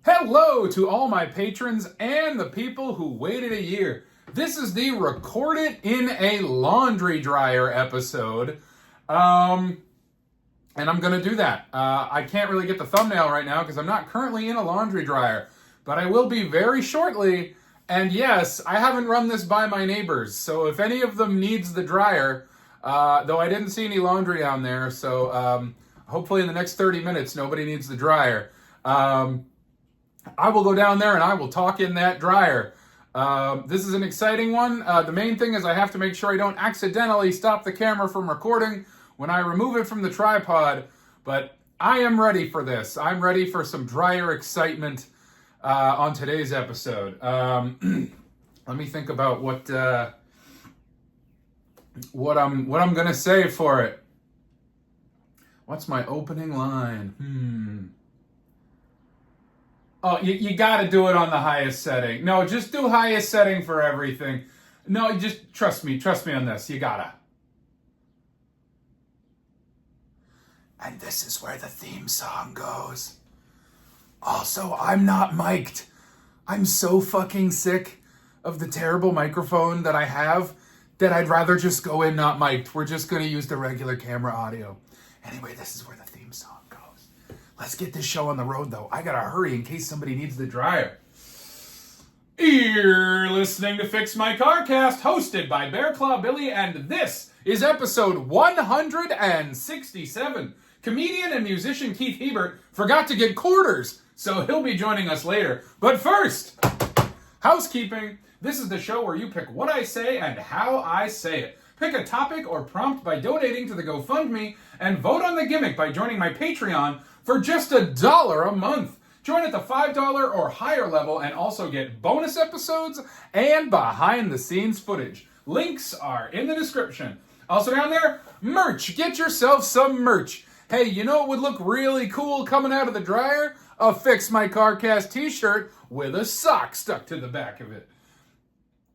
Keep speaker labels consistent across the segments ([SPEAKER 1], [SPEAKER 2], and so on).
[SPEAKER 1] Hello to all my patrons and the people who waited a year. This is the Record It in a Laundry Dryer episode. And I'm going to do that. I can't really get the thumbnail right now because I'm not currently in a laundry dryer. But I will be very shortly. And yes, I haven't run this by my neighbors. So if any of them needs the dryer, though I didn't see any laundry on there, so hopefully in the next 30 minutes nobody needs the dryer. I will go down there and I will talk in that dryer. This is an exciting one. The main thing is I have to make sure I don't accidentally stop the camera from recording when I remove it from the tripod. But I am ready for this. I'm ready for some dryer excitement on today's episode. Let me think about what I'm gonna say for it. What's my opening line? Oh, you gotta do it on the highest setting. No, just do highest setting for everything. No, just trust me on this. You gotta. And this is where the theme song goes. Also, I'm not mic'd. I'm so fucking sick of the terrible microphone that I have that I'd rather just go in not mic'd. We're just gonna use the regular camera audio. Anyway, this is where the theme song goes. Let's get this show on the road, though. I gotta hurry in case somebody needs the dryer. You're listening to Fix My Carcast, hosted by Bear Claw Billy, and this is episode 167. Comedian and musician Keith Hebert forgot to get quarters, so he'll be joining us later. But first, housekeeping. This is the show where you pick what I say and how I say it. Pick a topic or prompt by donating to the GoFundMe, and vote on the gimmick by joining my Patreon for just $1 a month. Join at the $5 or higher level and also get bonus episodes and behind-the-scenes footage. Links are in the description. Also down there, merch. Get yourself some merch. Hey, you know what would look really cool coming out of the dryer? A Fix My Carcast t-shirt with a sock stuck to the back of it.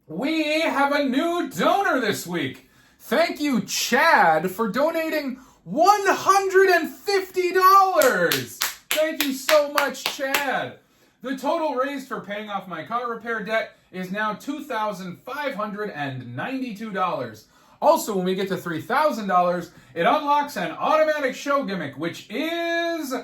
[SPEAKER 1] We have a new donor this week. Thank you, Chad, for donating $150. Thank you so much, Chad. The total raised for paying off my car repair debt is now $2,592. Also, when we get to $3,000, it unlocks an automatic show gimmick, which is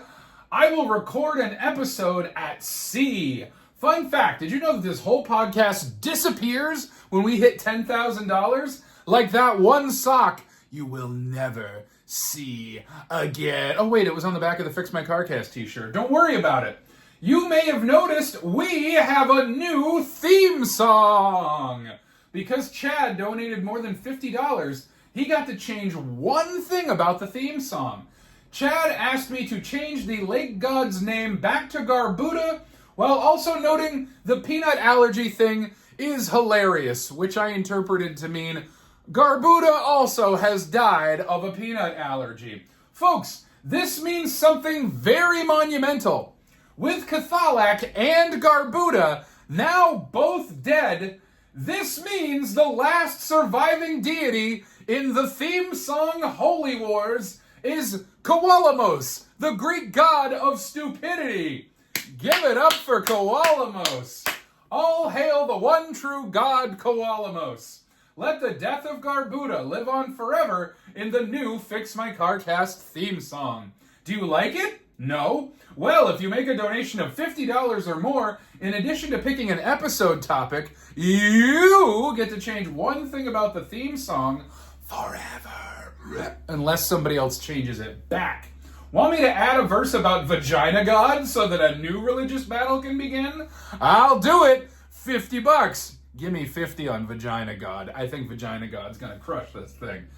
[SPEAKER 1] I will record an episode at sea. Fun fact, did you know that this whole podcast disappears when we hit $10,000? Like that one sock you will never see again. Oh wait, it was on the back of the Fix My Carcast t-shirt. Don't worry about it. You may have noticed we have a new theme song. Because Chad donated more than $50, he got to change one thing about the theme song. Chad asked me to change the lake god's name back to Garbuda, while also noting the peanut allergy thing is hilarious, which I interpreted to mean Garbuda also has died of a peanut allergy. Folks, this means something very monumental. With Cathalak and Garbuda now both dead, this means the last surviving deity in the theme song Holy Wars is Kowalamos, the Greek god of stupidity. Give it up for Kowalamos. All hail the one true god Kowalamos. Let the death of Garbuda live on forever in the new Fix My Carcast theme song. Do you like it? No? Well, if you make a donation of $50 or more, in addition to picking an episode topic, you get to change one thing about the theme song forever. Unless somebody else changes it back. Want me to add a verse about Vagina God so that a new religious battle can begin? I'll do it. $50. Give me 50 on Vagina God. I think Vagina God's gonna crush this thing.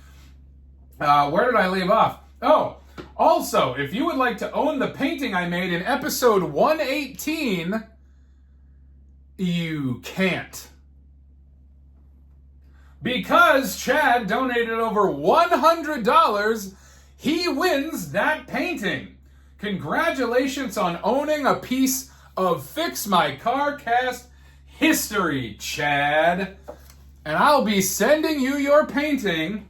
[SPEAKER 1] Where did I leave off? Oh, also, if you would like to own the painting I made in episode 118, you can't. Because Chad donated over $100, he wins that painting. Congratulations on owning a piece of Fix My Carcast history, Chad. And I'll be sending you your painting,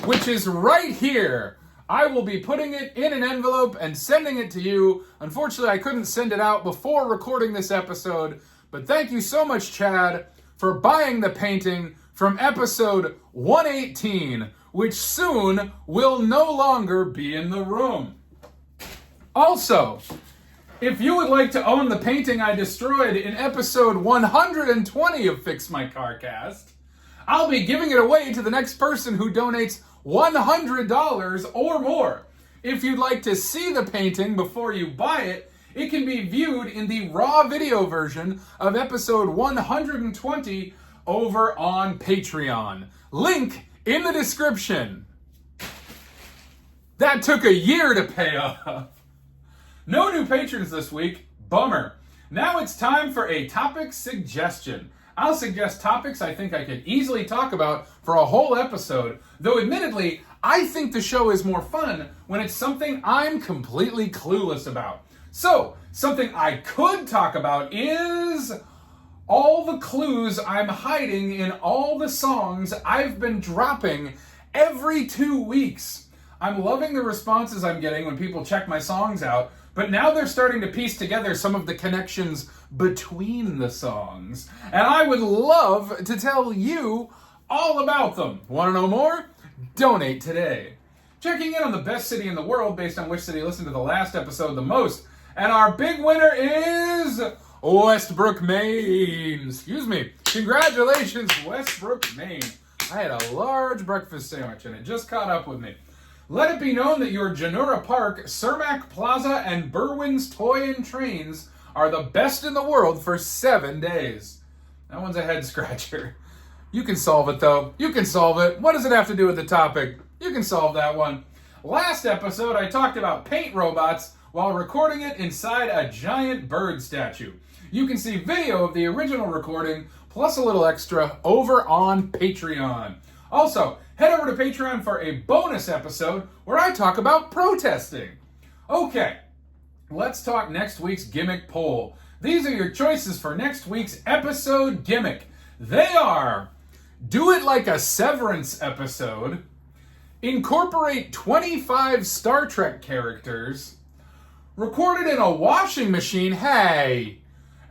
[SPEAKER 1] which is right here I will be putting it in an envelope and sending it to you. Unfortunately, I couldn't send it out before recording this episode, but thank you so much, Chad, for buying the painting from episode 118, which soon will no longer be in the room. Also, if you would like to own the painting I destroyed in episode 120 of Fix My Car Cast, I'll be giving it away to the next person who donates $100 or more. If you'd like to see the painting before you buy it, it can be viewed in the raw video version of episode 120 over on Patreon. Link in the description. That took a year to pay off. No new patrons this week. Bummer. Now it's time for a topic suggestion. I'll suggest topics I think I could easily talk about for a whole episode, though admittedly, I think the show is more fun when it's something I'm completely clueless about. So, something I could talk about is all the clues I'm hiding in all the songs I've been dropping every 2 weeks. I'm loving the responses I'm getting when people check my songs out, but now they're starting to piece together some of the connections between the songs. And I would love to tell you all about them. Want to know more? Donate today. Checking in on the best city in the world based on which city listened to the last episode the most. And our big winner is Westbrook, Maine. Excuse me. Congratulations, Westbrook, Maine. I had a large breakfast sandwich and it just caught up with me. Let it be known that your Janura Park, Cermak Plaza, and Berwyn's Toy and Trains are the best in the world for 7 days. That one's a head scratcher. You can solve it, though. You can solve it. What does it have to do with the topic? You can solve that one. Last episode, I talked about paint robots while recording it inside a giant bird statue. You can see video of the original recording, plus a little extra, over on Patreon. Also, head over to Patreon for a bonus episode where I talk about protesting. Okay, let's talk next week's gimmick poll. These are your choices for next week's episode gimmick. They are: do it like a Severance episode, incorporate 25 Star Trek characters, record it in a washing machine, hey,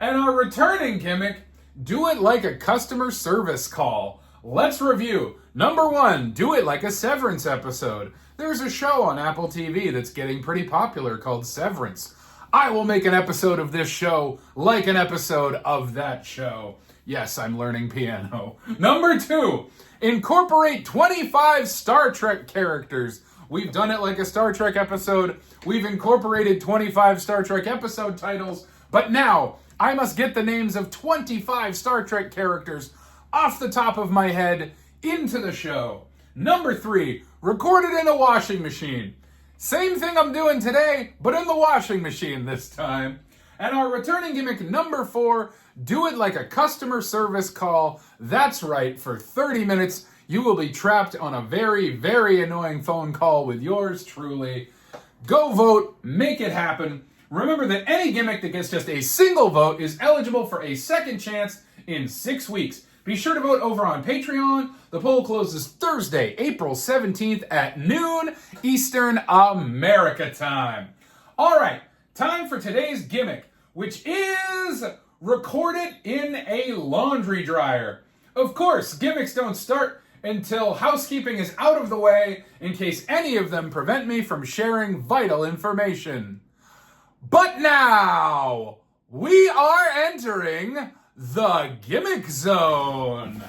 [SPEAKER 1] and our returning gimmick, do it like a customer service call. Let's review. Number 1, do it like a Severance episode. There's a show on Apple TV that's getting pretty popular called Severance. I will make an episode of this show like an episode of that show. Yes, I'm learning piano. Number 2, incorporate 25 Star Trek characters. We've done it like a Star Trek episode. We've incorporated 25 Star Trek episode titles. But now, I must get the names of 25 Star Trek characters off the top of my head into the show. Number 3, record it in a washing machine. Same thing I'm doing today, but in the washing machine this time. And our returning gimmick number 4, do it like a customer service call. That's right, for 30 minutes, you will be trapped on a very, very annoying phone call with yours truly. Go vote, make it happen. Remember that any gimmick that gets just a single vote is eligible for a second chance in 6 weeks. Be sure to vote over on Patreon. The poll closes Thursday, April 17th at noon Eastern America time. All right, time for today's gimmick, which is record it in a laundry dryer. Of course, gimmicks don't start until housekeeping is out of the way in case any of them prevent me from sharing vital information. But now, we are entering the Gimmick Zone.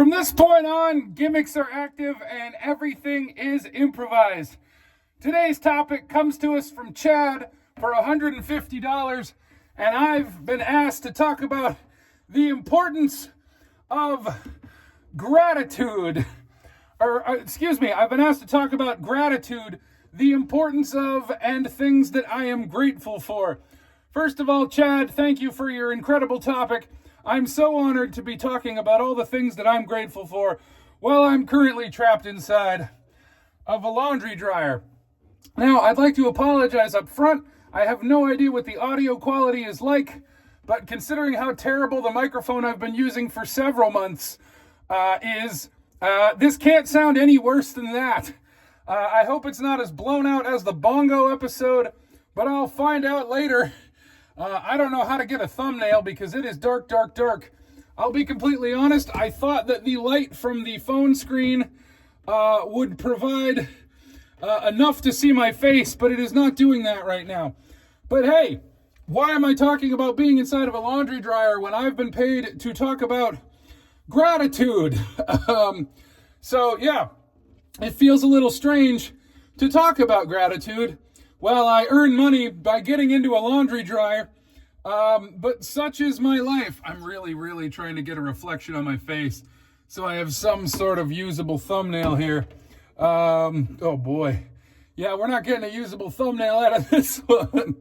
[SPEAKER 1] From this point on, gimmicks are active and everything is improvised. Today's topic comes to us from Chad for $150, and I've been asked to talk about the importance of gratitude. I've been asked to talk about gratitude, the importance of, and things that I am grateful for. First of all, Chad, thank you for your incredible topic. I'm so honored to be talking about all the things that I'm grateful for while I'm currently trapped inside of a laundry dryer. Now, I'd like to apologize up front. I have no idea what the audio quality is like, but considering how terrible the microphone I've been using for several months is, this can't sound any worse than that. I hope it's not as blown out as the bongo episode, but I'll find out later. I don't know how to get a thumbnail because it is dark, dark, dark. I'll be completely honest. I thought that the light from the phone screen would provide enough to see my face, but it is not doing that right now. But hey, why am I talking about being inside of a laundry dryer when I've been paid to talk about gratitude? So yeah, it feels a little strange to talk about gratitude. Well, I earn money by getting into a laundry dryer, but such is my life. I'm really trying to get a reflection on my face, so I have some sort of usable thumbnail here. Oh boy. Yeah, we're not getting a usable thumbnail out of this one.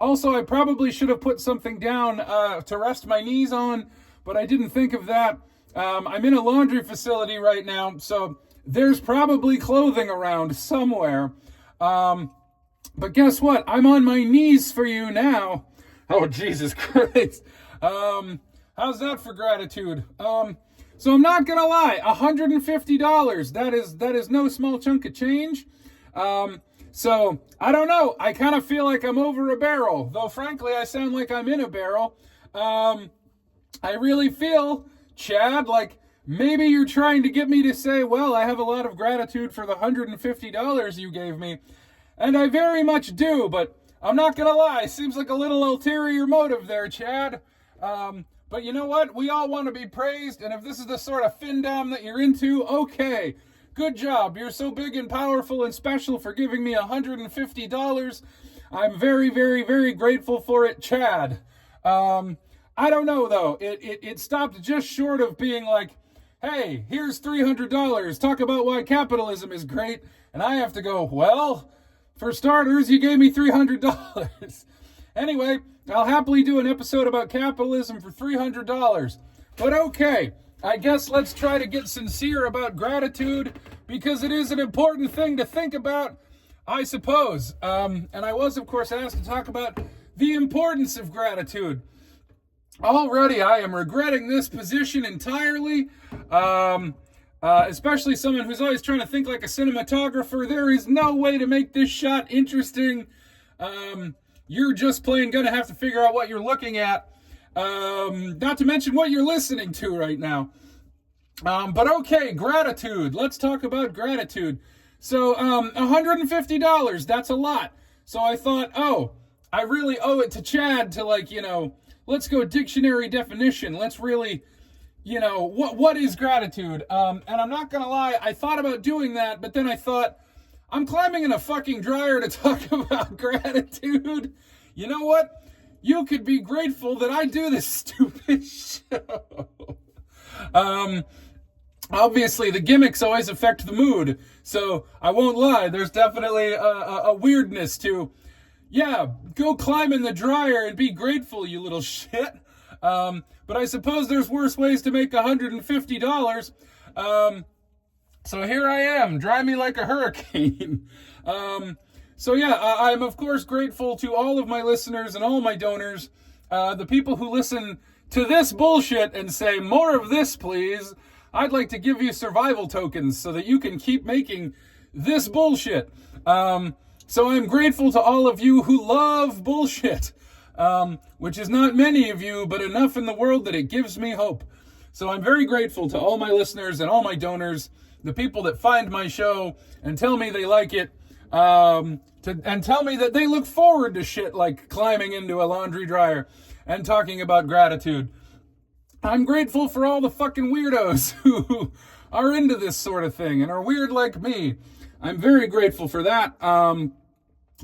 [SPEAKER 1] Also, I probably should have put something down to rest my knees on, but I didn't think of that. I'm in a laundry facility right now, so there's probably clothing around somewhere. But guess what? I'm on my knees for you now. Oh, Jesus Christ. How's that for gratitude? So I'm not gonna lie, $150. That is no small chunk of change. So I don't know. I kind of feel like I'm over a barrel, though frankly I sound like I'm in a barrel. I really feel, Chad, like maybe you're trying to get me to say, well, I have a lot of gratitude for the $150 you gave me. And I very much do, but I'm not going to lie. Seems like a little ulterior motive there, Chad. But you know what? We all want to be praised, and if this is the sort of findom that you're into, okay. Good job. You're so big and powerful and special for giving me $150. I'm very grateful for it, Chad. I don't know, though. It stopped just short of being like, hey, here's $300. Talk about why capitalism is great. And I have to go, well, for starters, you gave me $300. Anyway, I'll happily do an episode about capitalism for $300. But okay, I guess let's try to get sincere about gratitude because it is an important thing to think about, I suppose. And I was, of course, asked to talk about the importance of gratitude. Already, I am regretting this position entirely. Especially someone who's always trying to think like a cinematographer. There is no way to make this shot interesting. You're just plain gonna have to figure out what you're looking at. Not to mention what you're listening to right now. But okay, gratitude. Let's talk about gratitude. So, $150, that's a lot. So I thought, oh, I really owe it to Chad to let's go dictionary definition. Let's really, what is gratitude? And I'm not gonna lie, I thought about doing that, but then I thought, I'm climbing in a fucking dryer to talk about gratitude. You know what? You could be grateful that I do this stupid show. Obviously, the gimmicks always affect the mood, so I won't lie, there's definitely a weirdness to, yeah, go climb in the dryer and be grateful, you little shit. But I suppose there's worse ways to make $150. So here I am, dry me like a hurricane. So yeah, I'm of course grateful to all of my listeners and all my donors, the people who listen to this bullshit and say, more of this, please. I'd like to give you survival tokens so that you can keep making this bullshit. So I'm grateful to all of you who love bullshit, which is not many of you, but enough in the world that it gives me hope. So I'm very grateful to all my listeners and all my donors, the people that find my show and tell me they like it, and tell me that they look forward to shit like climbing into a laundry dryer and talking about gratitude. I'm grateful for all the fucking weirdos who are into this sort of thing and are weird like me. I'm very grateful for that.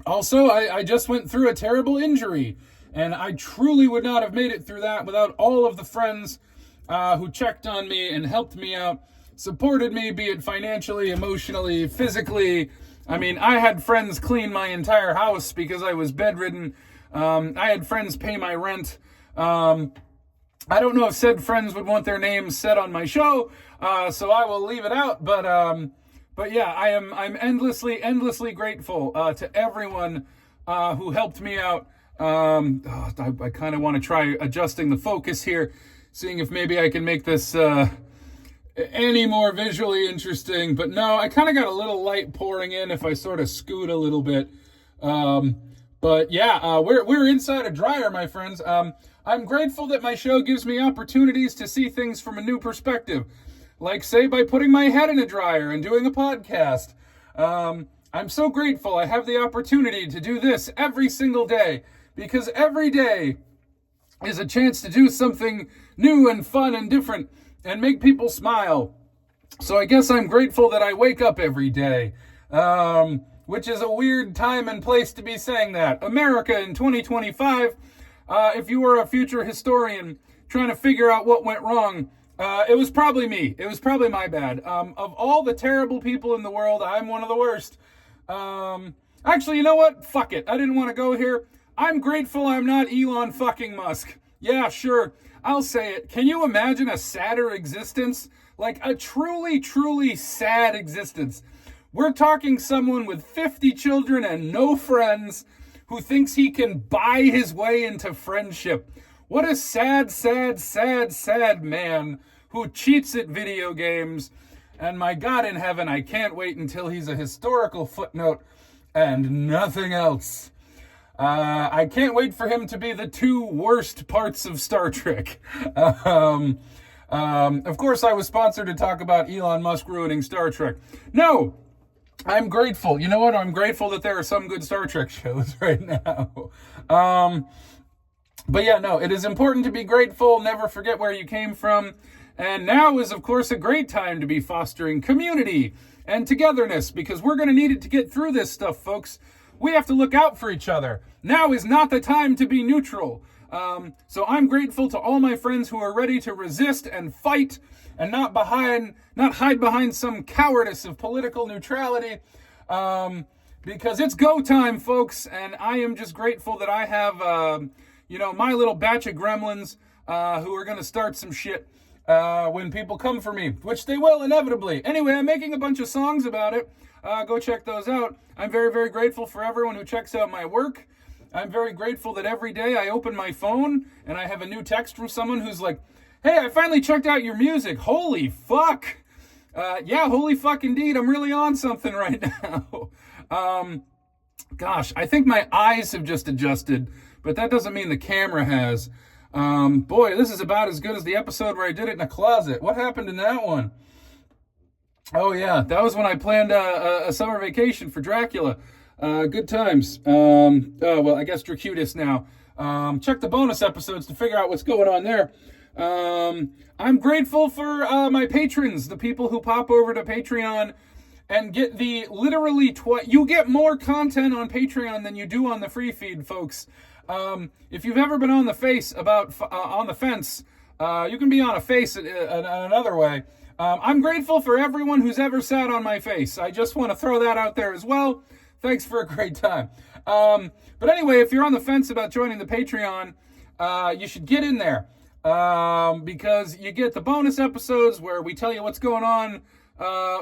[SPEAKER 1] Also, I just went through a terrible injury, and I truly would not have made it through that without all of the friends who checked on me and helped me out, supported me, be it financially, emotionally, physically. I mean, I had friends clean my entire house because I was bedridden. I had friends pay my rent. I don't know if said friends would want their names said on my show, so I will leave it out. But yeah, I'm endlessly grateful to everyone who helped me out. I kind of want to try adjusting the focus here, seeing if maybe I can make this any more visually interesting. But no, I kind of got a little light pouring in if I sort of scoot a little bit. But yeah, we're inside a dryer, my friends. I'm grateful that my show gives me opportunities to see things from a new perspective. Like, say, by putting my head in a dryer and doing a podcast. I'm so grateful I have the opportunity to do this every single day, because every day is a chance to do something new and fun and different and make people smile. So I guess I'm grateful that I wake up every day, which is a weird time and place to be saying that. America in 2025, if you were a future historian trying to figure out what went wrong, it was probably me. It was probably my bad. Of all the terrible people in the world, I'm one of the worst. Actually, you know what? Fuck it. I didn't want to go here. I'm grateful I'm not Elon fucking Musk. Yeah, sure. I'll say it. Can you imagine a sadder existence? Like a truly sad existence. We're talking someone with 50 children and no friends who thinks he can buy his way into friendship. What a sad man who cheats at video games. And my God in heaven, I can't wait until he's a historical footnote and nothing else. I can't wait for him to be the two worst parts of Star Trek. Of course, I was sponsored to talk about Elon Musk ruining Star Trek. No, I'm grateful. You know what? I'm grateful that there are some good Star Trek shows right now. But yeah, no, it is important to be grateful. Never forget where you came from. And now is, of course, a great time to be fostering community and togetherness, because we're going to need it to get through this stuff, folks. We have to look out for each other. Now is not the time to be neutral. So I'm grateful to all my friends who are ready to resist and fight and not hide behind some cowardice of political neutrality. Because it's go time, folks. And I am just grateful that I have, my little batch of gremlins who are going to start some shit when people come for me, which they will inevitably. Anyway, I'm making a bunch of songs about it. Go check those out. I'm very grateful for everyone who checks out my work. I'm very grateful that every day I open my phone and I have a new text from someone who's like, hey, I finally checked out your music. Holy fuck. Yeah, holy fuck indeed. I'm really on something right now. Gosh, I think my eyes have just adjusted, but that doesn't mean the camera has. Boy, this is about as good as the episode where I did it in a closet. What happened in that one? Oh yeah, that was when I planned a summer vacation for Dracula. Good times. Well, I guess Dracutus now. Check the bonus episodes to figure out what's going on there. I'm grateful for my patrons, the people who pop over to Patreon and get the literally you get more content on Patreon than you do on the free feed, folks. If you've ever been on the fence, you can be on a face another way. I'm grateful for everyone who's ever sat on my face. I just want to throw that out there as well. Thanks for a great time. But anyway, if you're on the fence about joining the Patreon, you should get in there. Because you get the bonus episodes where we tell you what's going on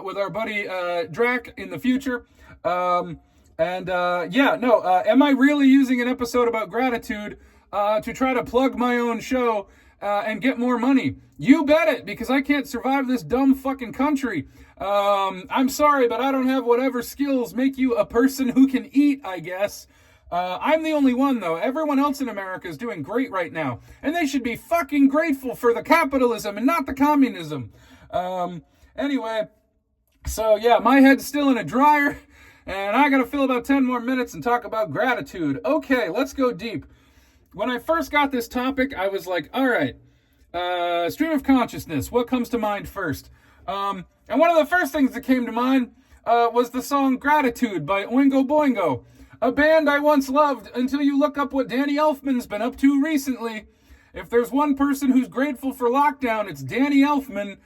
[SPEAKER 1] with our buddy Drac in the future. Am I really using an episode about gratitude to try to plug my own show and get more money? You bet it, because I can't survive this dumb fucking country. I'm sorry, but I don't have whatever skills make you a person who can eat, I guess. I'm the only one, though. Everyone else in America is doing great right now. And they should be fucking grateful for the capitalism and not the communism. Anyway, so yeah, my head's still in a dryer. And I gotta fill about 10 more minutes and talk about gratitude. Okay, let's go deep. When I first got this topic, I was like, all right, Stream of consciousness. What comes to mind first? And one of the first things that came to mind was the song Gratitude by Oingo Boingo, a band I once loved until you look up what Danny Elfman's been up to recently. If there's one person who's grateful for lockdown, it's Danny Elfman.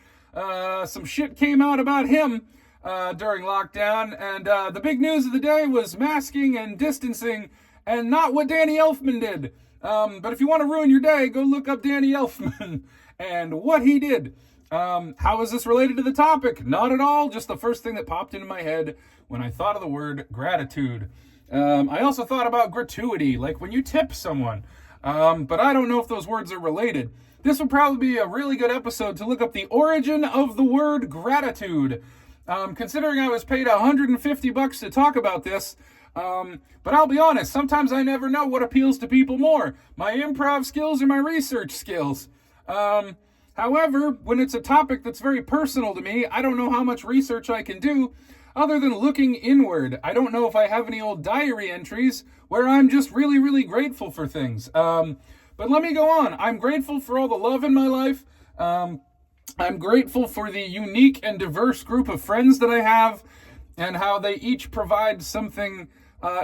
[SPEAKER 1] Some shit came out about him during lockdown, and the big news of the day was masking and distancing, and not what Danny Elfman did. But if you want to ruin your day, go look up Danny Elfman and what he did. How is this related to the topic? Not at all, just the first thing that popped into my head when I thought of the word gratitude. I also thought about gratuity, like when you tip someone. But I don't know if those words are related. This would probably be a really good episode to look up the origin of the word gratitude. Considering I was paid $150 to talk about this, but I'll be honest, sometimes I never know what appeals to people more, my improv skills or my research skills. However, when it's a topic that's very personal to me, I don't know how much research I can do other than looking inward. I don't know if I have any old diary entries where I'm just really, really grateful for things. But let me go on. I'm grateful for all the love in my life. I'm grateful for the unique and diverse group of friends that I have and how they each provide something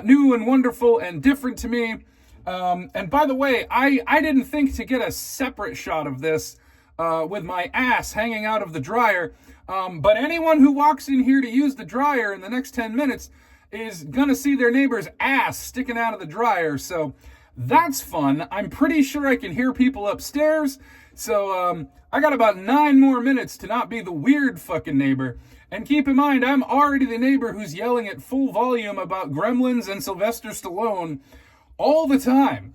[SPEAKER 1] new and wonderful and different to me. And by the way, I didn't think to get a separate shot of this with my ass hanging out of the dryer. But anyone who walks in here to use the dryer in the next 10 minutes is gonna see their neighbor's ass sticking out of the dryer. So that's fun. I'm pretty sure I can hear people upstairs. So I got about 9 more minutes to not be the weird fucking neighbor. And keep in mind, I'm already the neighbor who's yelling at full volume about Gremlins and Sylvester Stallone all the time.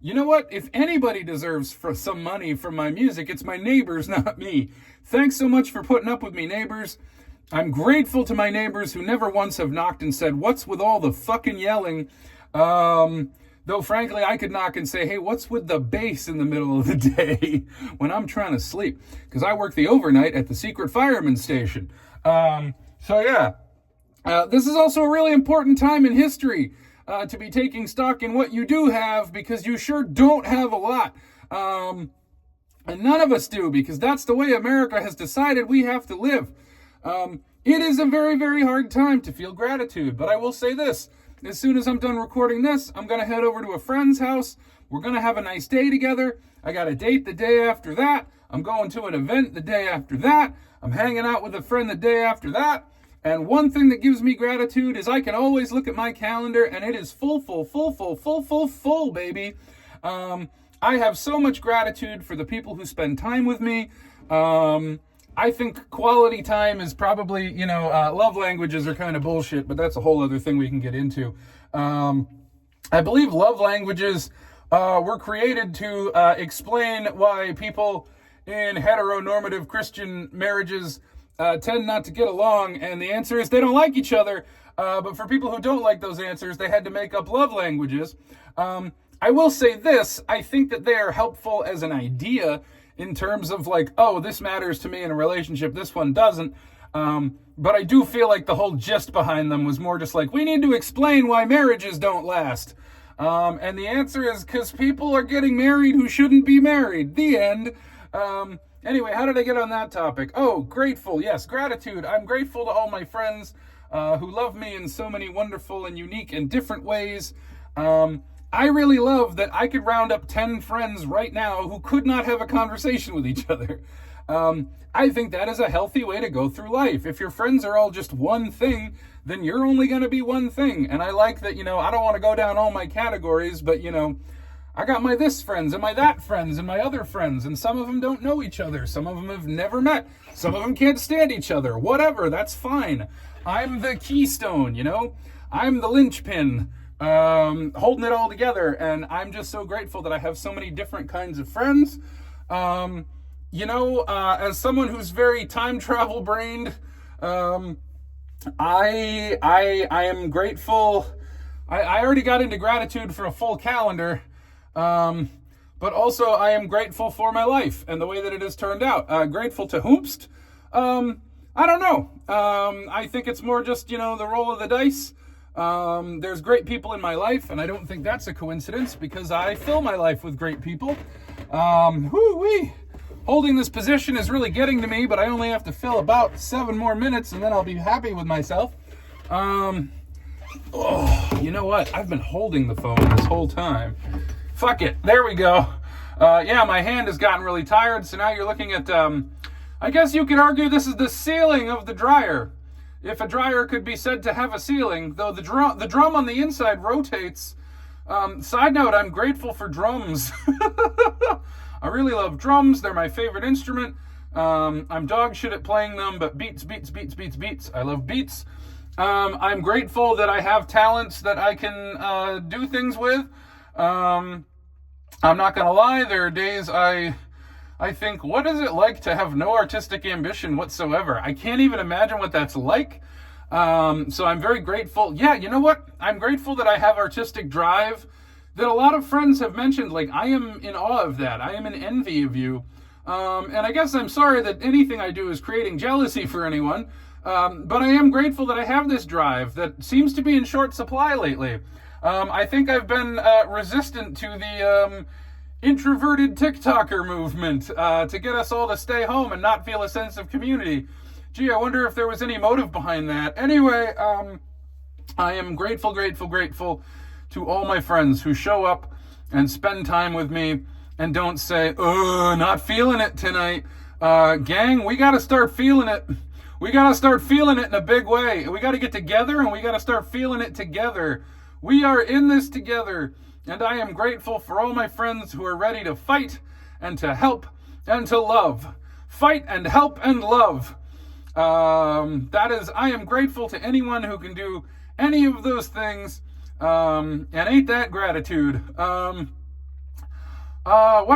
[SPEAKER 1] You know what? If anybody deserves for some money from my music, it's my neighbors, not me. Thanks so much for putting up with me, neighbors. I'm grateful to my neighbors who never once have knocked and said, "What's with all the fucking yelling?" Though, frankly, I could knock and say, "Hey, what's with the bass in the middle of the day when I'm trying to sleep?" Because I work the overnight at the secret fireman station. This is also a really important time in history to be taking stock in what you do have, because you sure don't have a lot. And none of us do, because that's the way America has decided we have to live. It is a very, very hard time to feel gratitude, but I will say this. As soon as I'm done recording this, I'm going to head over to a friend's house. We're going to have a nice day together. I got a date the day after that. I'm going to an event the day after that. I'm hanging out with a friend the day after that. And one thing that gives me gratitude is I can always look at my calendar and it is full, baby. I have so much gratitude for the people who spend time with me. I think quality time is probably, love languages are kind of bullshit, but that's a whole other thing we can get into. I believe love languages were created to explain why people in heteronormative Christian marriages tend not to get along, and the answer is they don't like each other. But for people who don't like those answers, they had to make up love languages. I will say this, I think that they are helpful as an idea in terms of like, oh, this matters to me in a relationship, this one doesn't. But I do feel like the whole gist behind them was more just like, we need to explain why marriages don't last. And the answer is because people are getting married who shouldn't be married. The end. Anyway, how did I get on that topic? Oh, grateful. Yes, gratitude. I'm grateful to all my friends who love me in so many wonderful and unique and different ways. I really love that I could round up 10 friends right now who could not have a conversation with each other. I think that is a healthy way to go through life. If your friends are all just one thing, then you're only going to be one thing. And I like that, I don't want to go down all my categories, but, I got my this friends and my that friends and my other friends, and some of them don't know each other. Some of them have never met. Some of them can't stand each other. Whatever, that's fine. I'm the keystone, I'm the linchpin. Holding it all together, and I'm just so grateful that I have so many different kinds of friends. As someone who's very time travel brained, I am grateful. I already got into gratitude for a full calendar, but also I am grateful for my life and the way that it has turned out. Grateful to whomst? I don't know. I think it's more just, the roll of the dice. There's great people in my life, and I don't think that's a coincidence because I fill my life with great people. Whoo-wee. Holding this position is really getting to me, but I only have to fill about 7 more minutes, and then I'll be happy with myself. You know what? I've been holding the phone this whole time. Fuck it. There we go. Yeah, my hand has gotten really tired, so now you're looking at, I guess you could argue this is the ceiling of the dryer. If a dryer could be said to have a ceiling, though the drum on the inside rotates. Side note, I'm grateful for drums. I really love drums. They're my favorite instrument. I'm dog shit at playing them, but beats. I love beats. I'm grateful that I have talents that I can do things with. I'm not going to lie. There are days I think, what is it like to have no artistic ambition whatsoever? I can't even imagine what that's like. So I'm very grateful. Yeah, you know what? I'm grateful that I have artistic drive that a lot of friends have mentioned. Like, I am in awe of that. I am in envy of you. And I guess I'm sorry that anything I do is creating jealousy for anyone. But I am grateful that I have this drive that seems to be in short supply lately. I think I've been resistant to the introverted TikToker movement to get us all to stay home and not feel a sense of community. Gee, I wonder if there was any motive behind that. Anyway, I am grateful to all my friends who show up and spend time with me and don't say, not feeling it tonight. Gang, we got to start feeling it. We got to start feeling it in a big way. We got to get together and we got to start feeling it together. We are in this together. And I am grateful for all my friends who are ready to fight and to help and to love. Fight and help and love. I am grateful to anyone who can do any of those things. And ain't that gratitude. What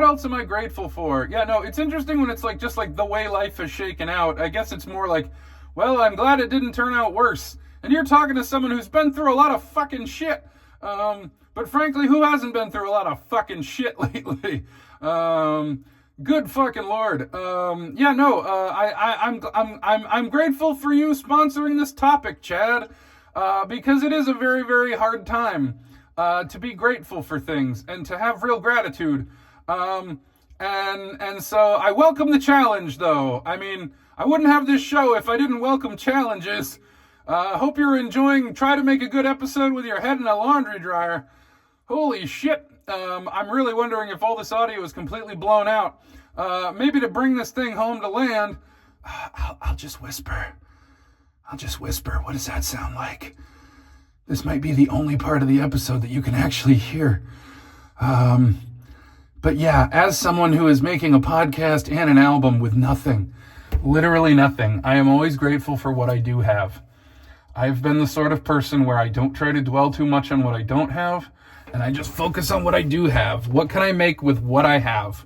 [SPEAKER 1] else am I grateful for? Yeah, no, it's interesting when it's like, just like the way life is shaken out. I guess it's more like, well, I'm glad it didn't turn out worse. And you're talking to someone who's been through a lot of fucking shit. But frankly, who hasn't been through a lot of fucking shit lately? Good fucking Lord. I'm grateful for you sponsoring this topic, Chad. Because it is a very, very hard time to be grateful for things and to have real gratitude. And so I welcome the challenge, though. I mean, I wouldn't have this show if I didn't welcome challenges. Hope you're enjoying Try to Make a Good Episode with Your Head in a Laundry Dryer. Holy shit. I'm really wondering if all this audio is completely blown out. Maybe to bring this thing home to land, I'll just whisper. What does that sound like? This might be the only part of the episode that you can actually hear. But yeah, as someone who is making a podcast and an album with nothing, literally nothing, I am always grateful for what I do have. I've been the sort of person where I don't try to dwell too much on what I don't have, and I just focus on what I do have. What can I make with what I have?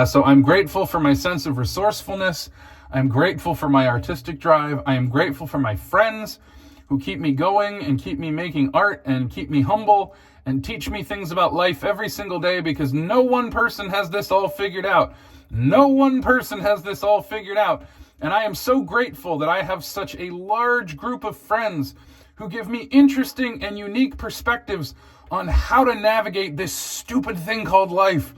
[SPEAKER 1] So I'm grateful for my sense of resourcefulness. I'm grateful for my artistic drive. I am grateful for my friends who keep me going and keep me making art and keep me humble and teach me things about life every single day, because no one person has this all figured out. No one person has this all figured out. And I am so grateful that I have such a large group of friends who give me interesting and unique perspectives on how to navigate this stupid thing called life.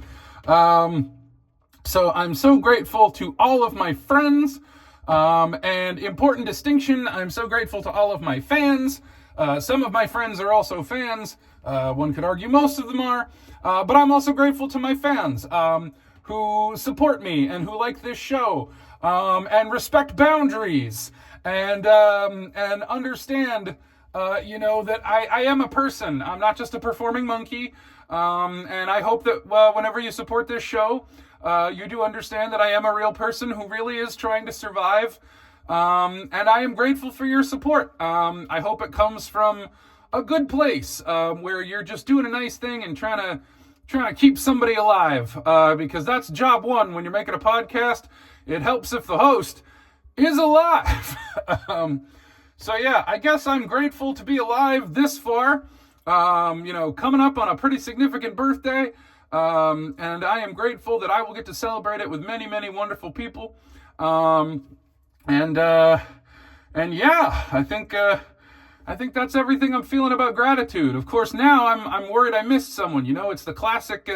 [SPEAKER 1] So I'm so grateful to all of my friends, and important distinction, I'm so grateful to all of my fans. Some of my friends are also fans. One could argue most of them are, but I'm also grateful to my fans who support me and who like this show, and respect boundaries and understand, that I am a person. I'm not just a performing monkey. And I hope that whenever you support this show, you do understand that I am a real person who really is trying to survive. And I am grateful for your support. I hope it comes from a good place, where you're just doing a nice thing and trying to keep somebody alive. Because that's job one when you're making a podcast. It helps if the host is alive. So yeah, I guess I'm grateful to be alive this far. Coming up on a pretty significant birthday. And I am grateful that I will get to celebrate it with many, many wonderful people. And yeah, I think that's everything I'm feeling about gratitude. Of course, now I'm worried I missed someone. It's the classic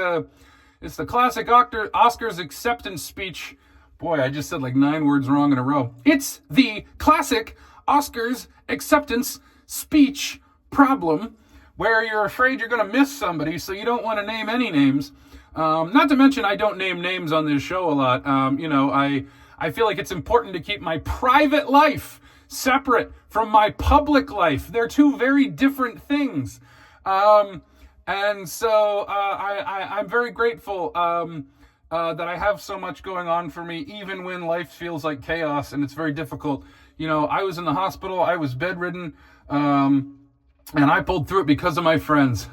[SPEAKER 1] It's the classic Oscars acceptance speech. Boy, I just said like 9 words wrong in a row. It's the classic Oscars acceptance speech problem where you're afraid you're going to miss somebody, so you don't want to name any names. Not to mention I don't name names on this show a lot. I feel like it's important to keep my private life separate from my public life. They're two very different things. And so I'm very grateful that I have so much going on for me, even when life feels like chaos and it's very difficult. I was in the hospital, I was bedridden, and I pulled through it because of my friends.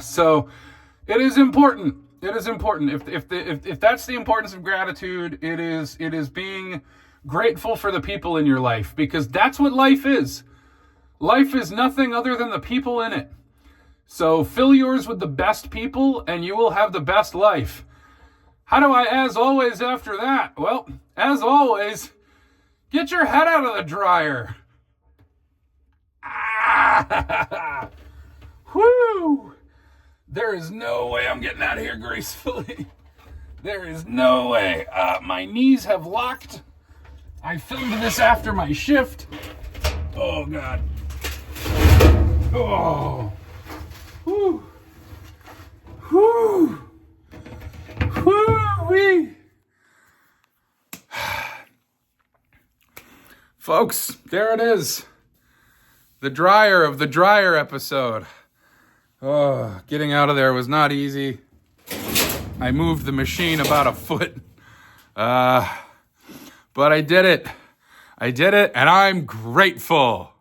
[SPEAKER 1] So it is important. It is important. If that's the importance of gratitude, it is being grateful for the people in your life, because that's what life is. Life is nothing other than the people in it. So fill yours with the best people and you will have the best life. How do I, as always, after that? Well, as always, get your head out of the dryer. Ah! Whoo! There is no way I'm getting out of here gracefully. There is no way. My knees have locked. I filmed this after my shift. Oh, God. Oh. Whew. Whew. Whoo-wee. Folks, there it is. The dryer of the dryer episode. Oh, getting out of there was not easy. I moved the machine about a foot. But I did it. And I'm grateful.